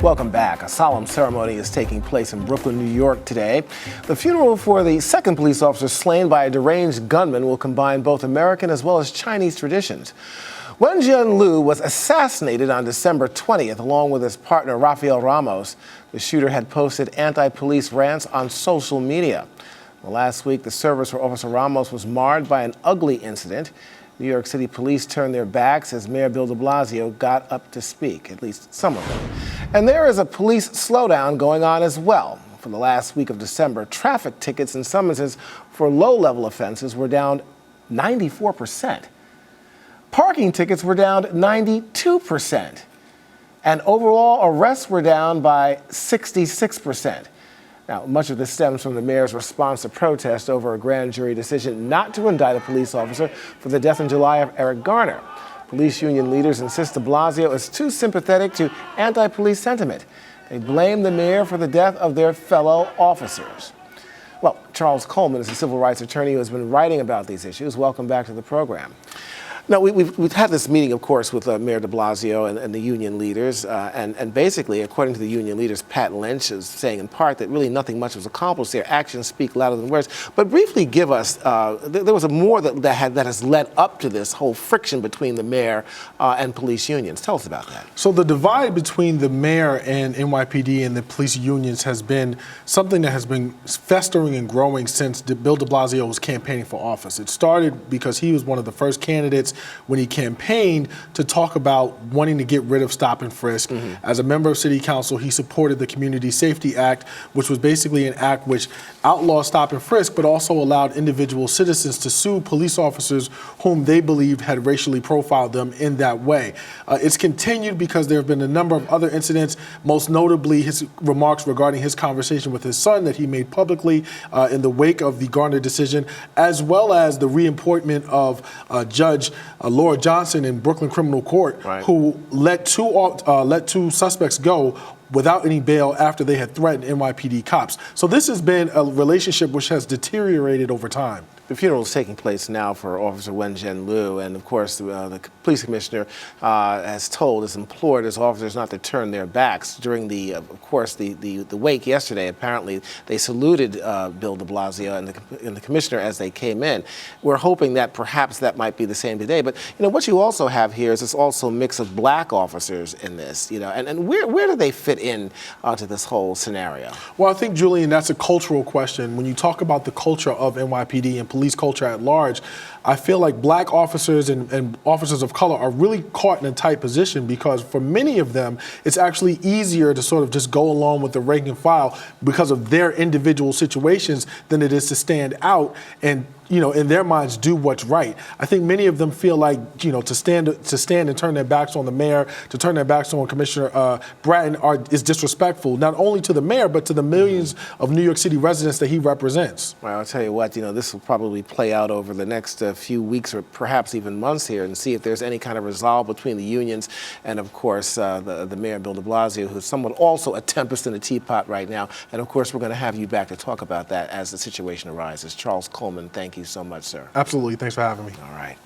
Welcome back. A solemn ceremony is taking place in Brooklyn, New York today. The funeral for the second police officer slain by a deranged gunman will combine both American as well as Chinese traditions. Wen Jianlu was assassinated on December 20th along with his partner Rafael Ramos. The shooter had posted anti-police rants on social media. Well, last week, the service for Officer Ramos was marred by an ugly incident. New York City police turned their backs as Mayor Bill de Blasio got up to speak, at least some of them. And there is a police slowdown going on as well. For the last week of December, traffic tickets and summonses for low-level offenses were down 94%. Parking tickets were down 92%. And overall arrests were down by 66%. Now, much of this stems from the mayor's response to protest over a grand jury decision not to indict a police officer for the death in July of Eric Garner. Police union leaders insist de Blasio is too sympathetic to anti-police sentiment. They blame the mayor for the death of their fellow officers. Well, Charles Coleman is a civil rights attorney who has been writing about these issues. Welcome back to the program. Now, we've had this meeting, of course, with Mayor de Blasio and the union leaders, and basically, according to the union leaders, Pat Lynch is saying in part that really nothing much was accomplished there. Actions speak louder than words. But briefly give us, there was more that has led up to this whole friction between the mayor and police unions. Tell us about that. So the divide between the mayor and NYPD and the police unions has been something that has been festering and growing since Bill de Blasio was campaigning for office. It started because he was one of the first candidates when he campaigned to talk about wanting to get rid of stop and frisk. As a member of city council, he supported the Community Safety Act, which was basically an act which outlawed stop and frisk, but also allowed individual citizens to sue police officers whom they believed had racially profiled them in that way. It's continued because there have been a number of other incidents, most notably his remarks regarding his conversation with his son that he made publicly in the wake of the Garner decision, as well as the reappointment of Judge Laura Johnson in Brooklyn Criminal Court, right, who let two suspects go without any bail after they had threatened NYPD cops. So this has been a relationship which has deteriorated over time. The funeral is taking place now for Officer Wen Jianlu, and of course the police commissioner has implored his officers not to turn their backs. During the wake yesterday, apparently they saluted Bill de Blasio and the commissioner as they came in. We're hoping that perhaps that might be the same today. But you know what you also have here is this also mix of black officers in this. You know, and where do they fit in to this whole scenario? Well, I think, Julian, that's a cultural question. When you talk about the culture of NYPD and police culture at large, I feel like black officers and officers of color are really caught in a tight position because for many of them, it's actually easier to sort of just go along with the rank and file because of their individual situations than it is to stand out and, you know, in their minds, do what's right. I think many of them feel like, you know, to stand and turn their backs on the mayor, to turn their backs on Commissioner Bratton is disrespectful, not only to the mayor, but to the millions of New York City residents that he represents. Well, I'll tell you what, you know, this will probably play out over the next few weeks or perhaps even months here and see if there's any kind of resolve between the unions and, of course, the mayor, Bill de Blasio, who's somewhat also a tempest in a teapot right now. And, of course, we're going to have you back to talk about that as the situation arises. Charles Coleman, thank you so much, sir. Absolutely. Thanks for having me. All right.